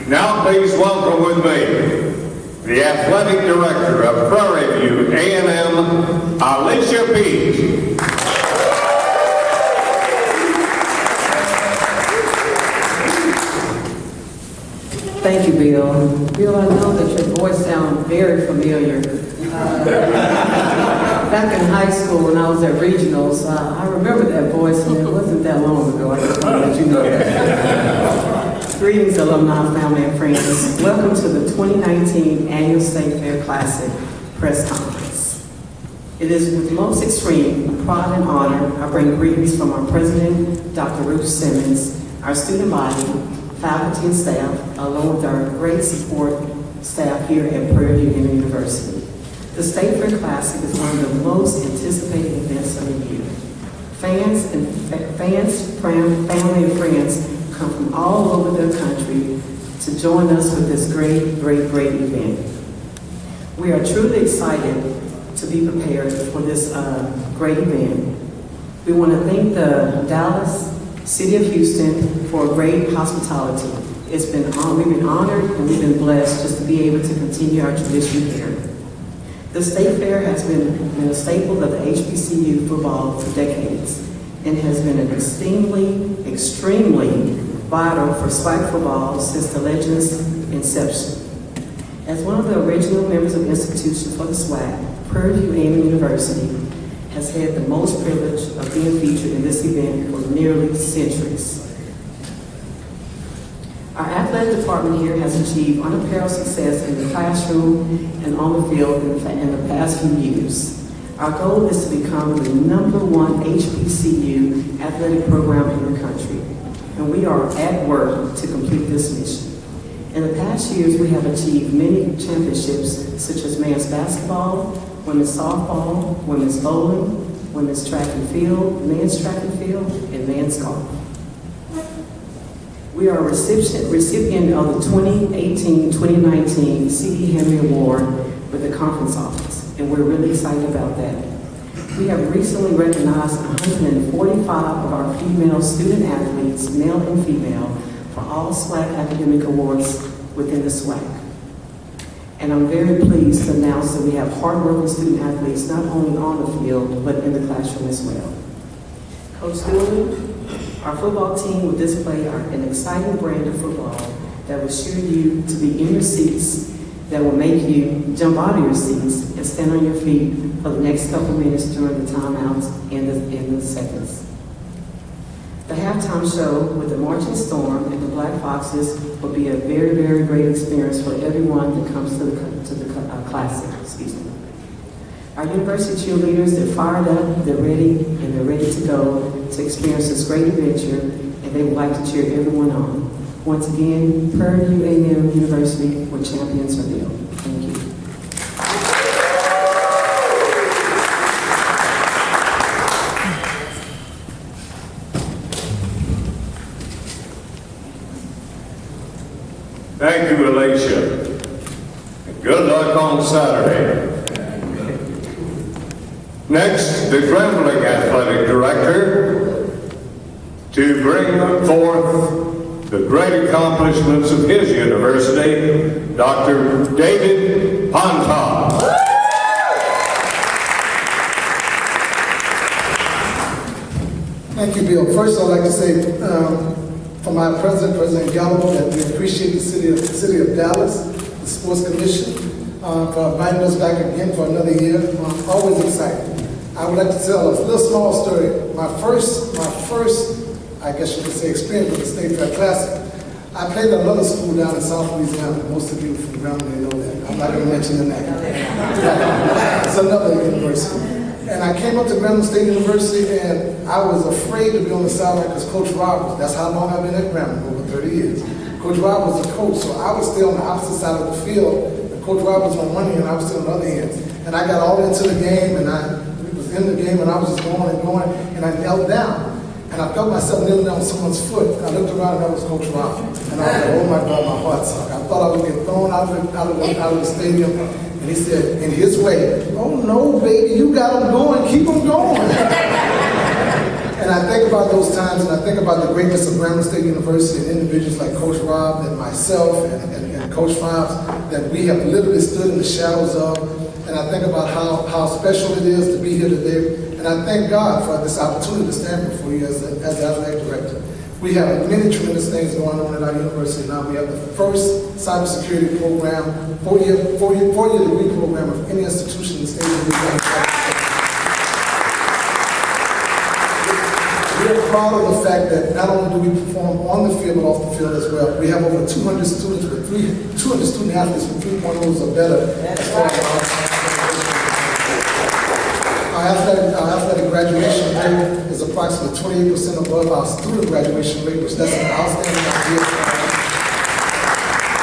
Now please welcome with me the Athletic Director of Prairie View A&M, Alicia Pease. Thank you, Bill. Bill, I know that your voice sounds very familiar. Back in high school when I was at regionals, I remember that voice, and it wasn't that long ago. I just want to let you know that. Greetings, alumni, family, and friends. Welcome to the 2019 Annual State Fair Classic Press Conference. It is with most extreme pride and honor I bring greetings from our President, Dr. Ruth Simmons, our student body, faculty and staff, along with our great support staff here at Prairie View University. The State Fair Classic is one of the most anticipated events of the year. Fans, family, and friends come from all over the country to join us with this great event. We are truly excited to be prepared for this great event. We want to thank the Dallas City of Houston for great hospitality. We've been honored and we've been blessed just to be able to continue our tradition here. The State Fair has been a staple of the HBCU football for decades and has been an extremely vital for SWAC football since the legend's inception. As one of the original members of institutions for the SWAC, Prairie View A&M University has had the most privilege of being featured in this event for nearly centuries. Our athletic department here has achieved unparalleled success in the classroom and on the field in the past few years. Our goal is to become the #1 HBCU athletic program in the country, and we are at work to complete this mission. In the past years, we have achieved many championships such as men's basketball, women's softball, women's bowling, women's track and field, men's track and field, and men's golf. We are a recipient of the 2018-2019 C.D. Henry Award with the conference office, and we're really excited about that. We have recently recognized 145 of our female student athletes, male and female, for all SWAC academic awards within the SWAC. And I'm very pleased to announce that we have hardworking student athletes not only on the field, but in the classroom as well. Coach Dooley, our football team will display an exciting brand of football that will assure you to be in your seats, that will make you jump out of your seats and stand on your feet for the next couple minutes during the timeouts and the seconds. The halftime show with the Marching Storm and the Black Foxes will be a very great experience for everyone that comes to the Classic. Our university cheerleaders, they're fired up, they're ready to go to experience this great adventure, and they would like to cheer everyone on. Once again, Prairie View A&M University, where champions are built. Thank you. Thank you, Alicia. And good luck on Saturday. Next, the Grambling Athletic Director to bring forth the great accomplishments of his university, Dr. David Ponton. Thank you, Bill. First, I'd like to say from our President Gallo, that we appreciate the city of Dallas, the Sports Commission, for inviting us back again for another year. I'm always excited. I would like to tell a little small story. My first, I guess you could say, experience with the State Fair Classic. I played at another school down in South Louisiana. Most of you from Grambling know that. I'm not going to mention the name. It's another university. And I came up to Grambling State University, and I was afraid to be on the sideline because Coach Roberts, that's how long I've been at Grambling, over 30 years. Coach Roberts was the coach, so I was still on the opposite side of the field. And Coach Roberts on one end, and I was still on the other end. And I got all into the game, and I was in the game, and I was just going, and I knelt down. And I felt myself kneeling down on someone's foot. And I looked around, and that was Coach Roberts. And I was like, oh my God, my heart sunk. I thought I would get thrown out of the stadium. And he said, in his way, oh no, baby, you got them going, keep them going. And I think about those times, and I think about the greatness of Grambling State University and individuals like Coach Rob and myself and Coach Fobbs that we have literally stood in the shadows of. And I think about how special it is to be here today. And I thank God for this opportunity to stand before you as the athletic director. We have many tremendous things going on at our university now. We have the first cybersecurity program, four-year degree program of any institution in the state of Louisiana. We are proud of the fact that not only do we perform on the field, but off the field as well. We have over 200 students with 200 student athletes with 3.0s or better. Our athletic graduation rate is approximately 28% above our student graduation rate, which that's an outstanding idea.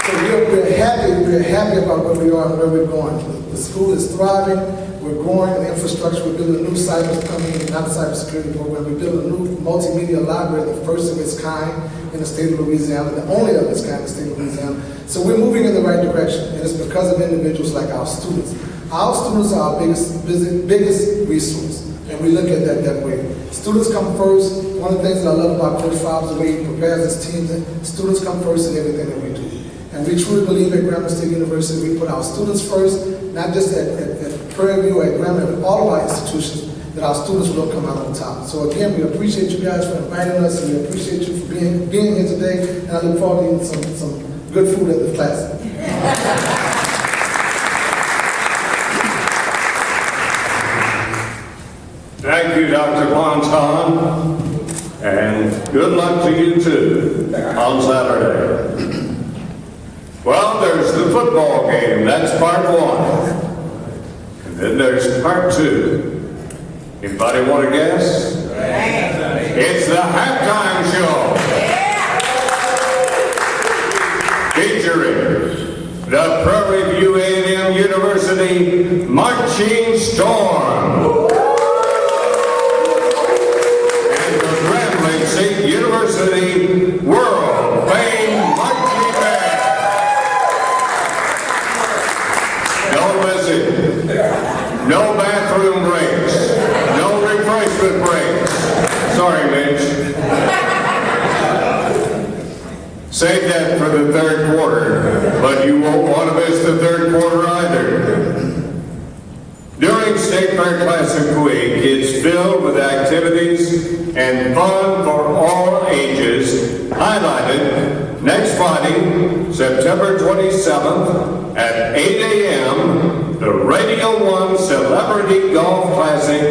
So we're happy about where we are and where we're going. The school is thriving. We're growing the infrastructure. We're building a new cybersecurity program. We're building a new multimedia library, the first of its kind in the state of Louisiana, the only of its kind in the state of Louisiana. So we're moving in the right direction, and it's because of individuals like our students. Our students are our biggest resource, and we look at that way. Students come first. One of the things that I love about Coach Fobbs, the way he prepares his teams, students come first in everything that we do. And we truly believe at Grambling State University, we put our students first, not just at Prairie or at Grambling, but all of our institutions, that our students will come out on top. So again, we appreciate you guys for inviting us, and we appreciate you for being here today, and I look forward to eating some good food at the class. Thank you, Dr. Quanton, and good luck to you too on Saturday. Well, there's the football game. That's part one. And then there's part two. Anybody want to guess? It's the halftime show. Featuring the Prairie View A&M University Marching Storm. And the Grambling State University World Famed Marching Band. Don't listen. No bathroom breaks. No refreshment breaks. Sorry, Mitch. Save that for the third quarter, but you won't want to miss the third quarter either. During State Fair Classic Week, it's filled with activities and fun for all ages, highlighted next Friday, September 27th at 8 a.m., the Radio 1 Celebrity Golf Classic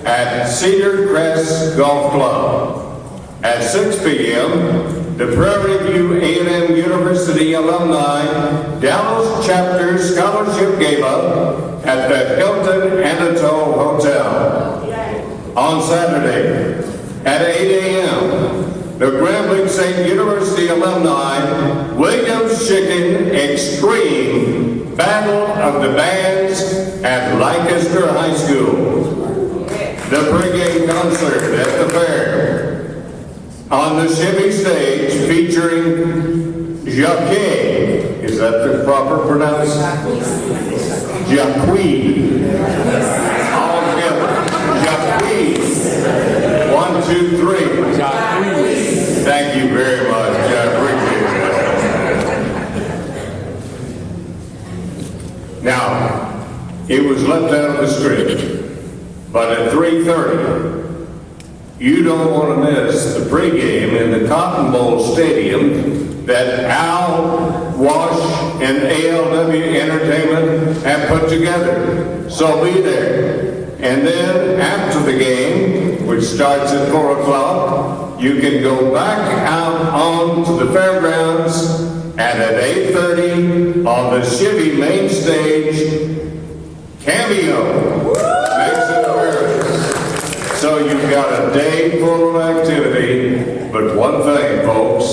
at Cedar Crest Golf Club. At 6 p.m., the Prairie View A&M University Alumni Dallas Chapter Scholarship Gala at the Hilton Anatole Hotel. On Saturday, at 8 a.m., the Grambling State University Alumni Williams Chicken Extreme Battle of the Bands at Lancaster High School. The pregame concert at the fair. On the Chevy stage featuring Jacques. Is that the proper pronunciation? Jacques. All together. Jacques. 1, 2, 3. Jacques. Thank you very much. I appreciate that. Now, it was left out of the script, but at 3:30, you don't want to miss the pregame in the Cotton Bowl Stadium that Al, Wash, and ALW Entertainment have put together. So be there. And then after the game, which starts at 4 o'clock, you can go back out onto the fairgrounds, and at 8:30 on the Chevy main stage, Cameo makes an appearance. So you've got a day full of activity, but one thing, folks,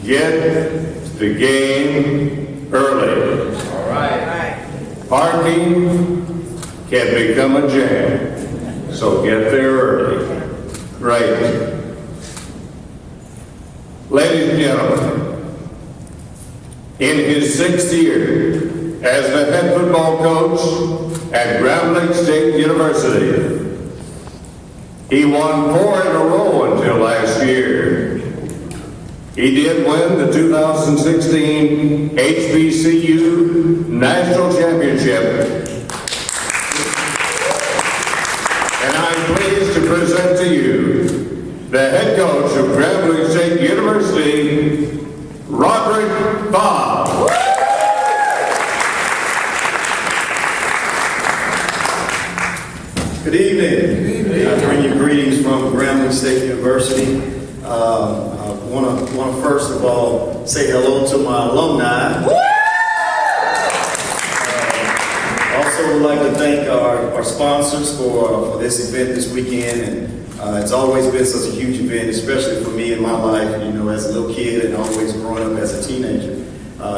get the game early. All right. Parking can become a jam, so get there early. Right. Ladies and gentlemen, in his 6th year as the head football coach at Grambling State University, He won 4 in a row until last year. He did win the 2016 HBCU National Championship. And I'm pleased to present to you the head coach of Grambling State University, Roderick Bob. Good evening. I bring you greetings from Grambling State University. I want to first of all say hello to my alumni. Also would like to thank our sponsors for this event this weekend. And it's always been such a huge event, especially for me in my life, as a little kid and always growing up as a teenager.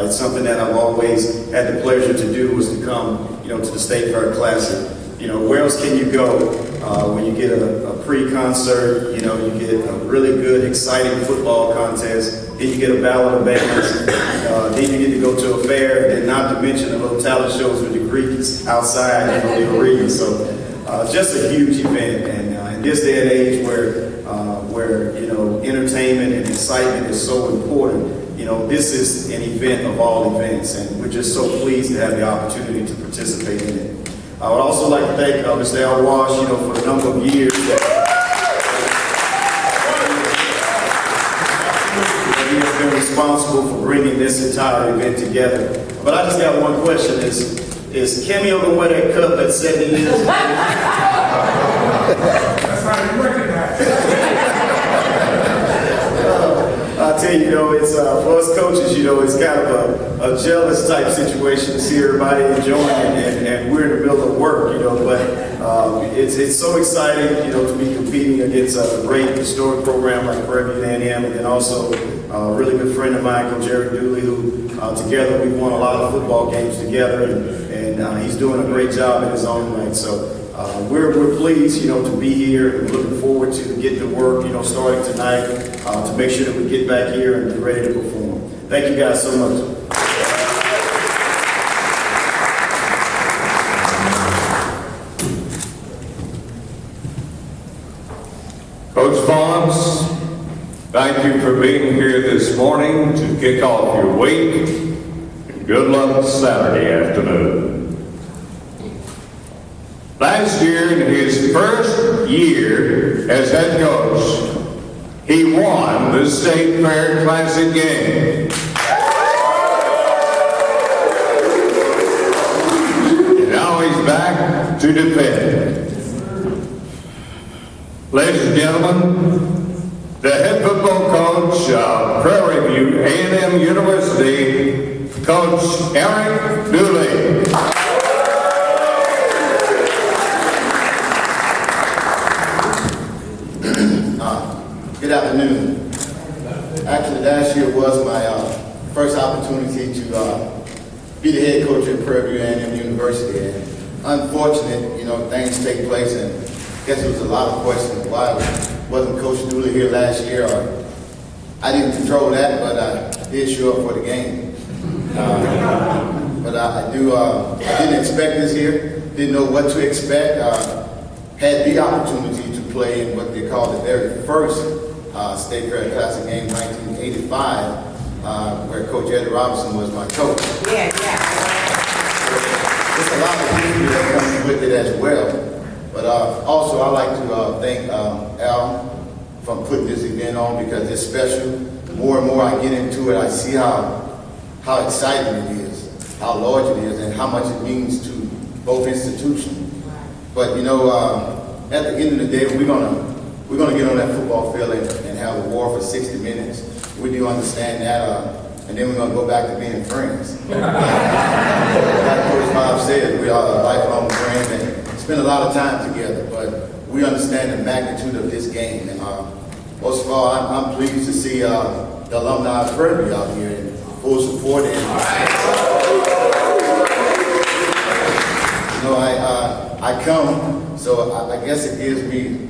It's something that I've always had the pleasure to do, was to come, to the State Fair Classic. Where else can you go when you get a pre-concert, you get a really good, exciting football contest, then you get a ballad of bands, then you get to go to a fair, and not to mention the little talent shows with the Greeks outside, the arena. So just a huge event, and in this day and age where entertainment and excitement is so important, this is an event of all events, and we're just so pleased to have the opportunity to participate in it. I would also like to thank Mr. Al Walsh, for a number of years that he has been responsible for bringing this entire event together. But I just got one question: Is Cameo gonna wear that cup at 70 years? That's how you recognize. I tell you, it's for us coaches, it's kind of a jealous type situation to see everybody enjoying it, and we're in the middle of work, but it's so exciting, to be competing against a great historic program like Prairie and then also a really good friend of mine, Coach Jerry Dooley, who together we've won a lot of football games together, and he's doing a great job in his own right. So we're pleased, to be here, and looking forward to getting to work, starting tonight, to make sure that we get back here and be ready to perform. Thank you guys so much. Coach Fox, thank you for being here this morning to kick off your week. And good luck Saturday afternoon. Last year, in his first year as head coach, he won the State Fair Classic game. And now he's back to defend. Ladies and gentlemen, the head football coach of Prairie View A&M University, Coach Eric Dooley. Good afternoon. Actually, last year was my first opportunity to be the head coach at Prairie View A&M University. And unfortunate, things take place, and I guess there was a lot of questions why wasn't Coach Dooley here last year. I didn't control that, but I did show up for the game. But I didn't expect this here. Didn't know what to expect. Had the opportunity to play in what they call the very first State Fair Classic game, 1985, where Coach Eddie Robinson was my coach. Yeah. There's a lot of history that comes with it as well. But also, I'd like to thank Al for putting this event on, because it's special. The more and more I get into it, I see how exciting it is, how large it is, and how much it means to both institutions. But at the end of the day, we're gonna get on that football field and have a war for 60 minutes. We do understand that, and then we're gonna go back to being friends. Like Coach Bob said, we are lifelong friends and spend a lot of time together. But we understand the magnitude of this game, and most of all, I'm pleased to see the alumni of Prairie out here in full support. I come, so I guess it gives me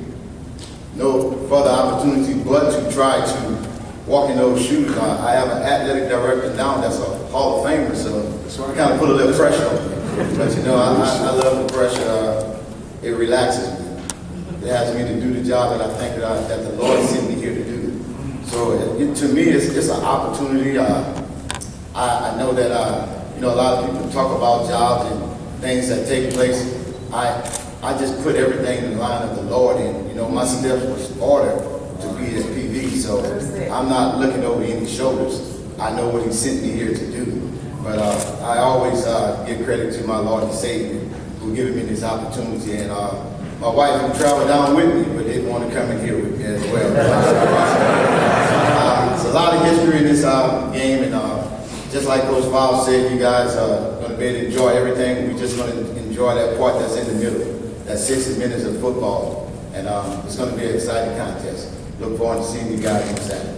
no further opportunity but to try to walk in those shoes. I have an athletic director now that's a Hall of Famer, so I kind of put a little pressure on me. But I love the pressure. It relaxes me. that has me to do the job that I think that the Lord sent me here to do. So to me, it's an opportunity. I know that you know, a lot of people talk about jobs and things that take place. I just put everything in the line of the Lord, and you know, my steps was ordered to be at PV. So I'm not looking over any shoulders. I know what He sent me here to do. But I always give credit to my Lord and Savior who giving me this opportunity, and my wife who traveled down with me, but didn't want to come in here with me as well. There's a lot of history in this game, and just like Coach Bob said, you guys are going to be able to enjoy everything. We're just going to enjoy that part that's in the middle, that 60 minutes of football, and it's going to be an exciting contest. Look forward to seeing you guys on Saturday.